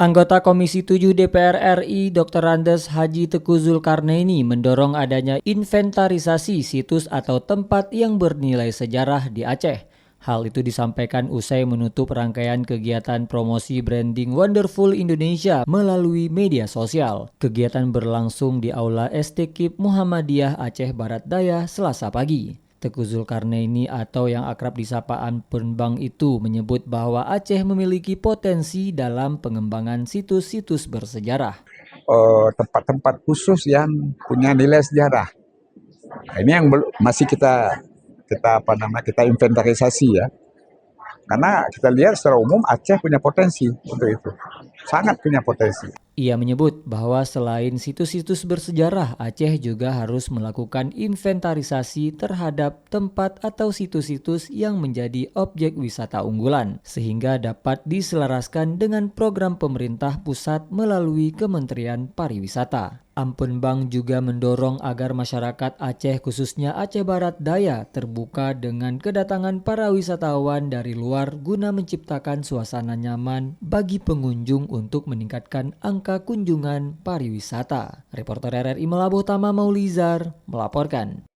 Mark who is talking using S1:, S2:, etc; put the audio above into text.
S1: Anggota Komisi 7 DPR RI Dr. Andes Haji Teuku Zulkarnaeni mendorong adanya inventarisasi situs atau tempat yang bernilai sejarah di Aceh. Hal itu disampaikan usai menutup rangkaian kegiatan promosi branding Wonderful Indonesia melalui media sosial. Kegiatan berlangsung di Aula STKIP Muhammadiyah Aceh Barat Daya Selasa pagi. Teuku Zulkarnaeni atau yang akrab disapa Ampun Bang itu menyebut bahwa Aceh memiliki potensi dalam pengembangan situs-situs bersejarah.
S2: Tempat-tempat khusus yang punya nilai sejarah. Nah, ini yang masih kita inventarisasi ya. Karena kita lihat secara umum Aceh punya potensi untuk itu. Sangat punya potensi.
S1: Ia menyebut bahwa selain situs-situs bersejarah, Aceh juga harus melakukan inventarisasi terhadap tempat atau situs-situs yang menjadi objek wisata unggulan, sehingga dapat diselaraskan dengan program pemerintah pusat melalui Kementerian Pariwisata. Ampun Bang juga mendorong agar masyarakat Aceh khususnya Aceh Barat Daya terbuka dengan kedatangan para wisatawan dari luar guna menciptakan suasana nyaman bagi pengunjung untuk meningkatkan angka kunjungan pariwisata. Reporter RRI Melabuh Tama Maulizar melaporkan.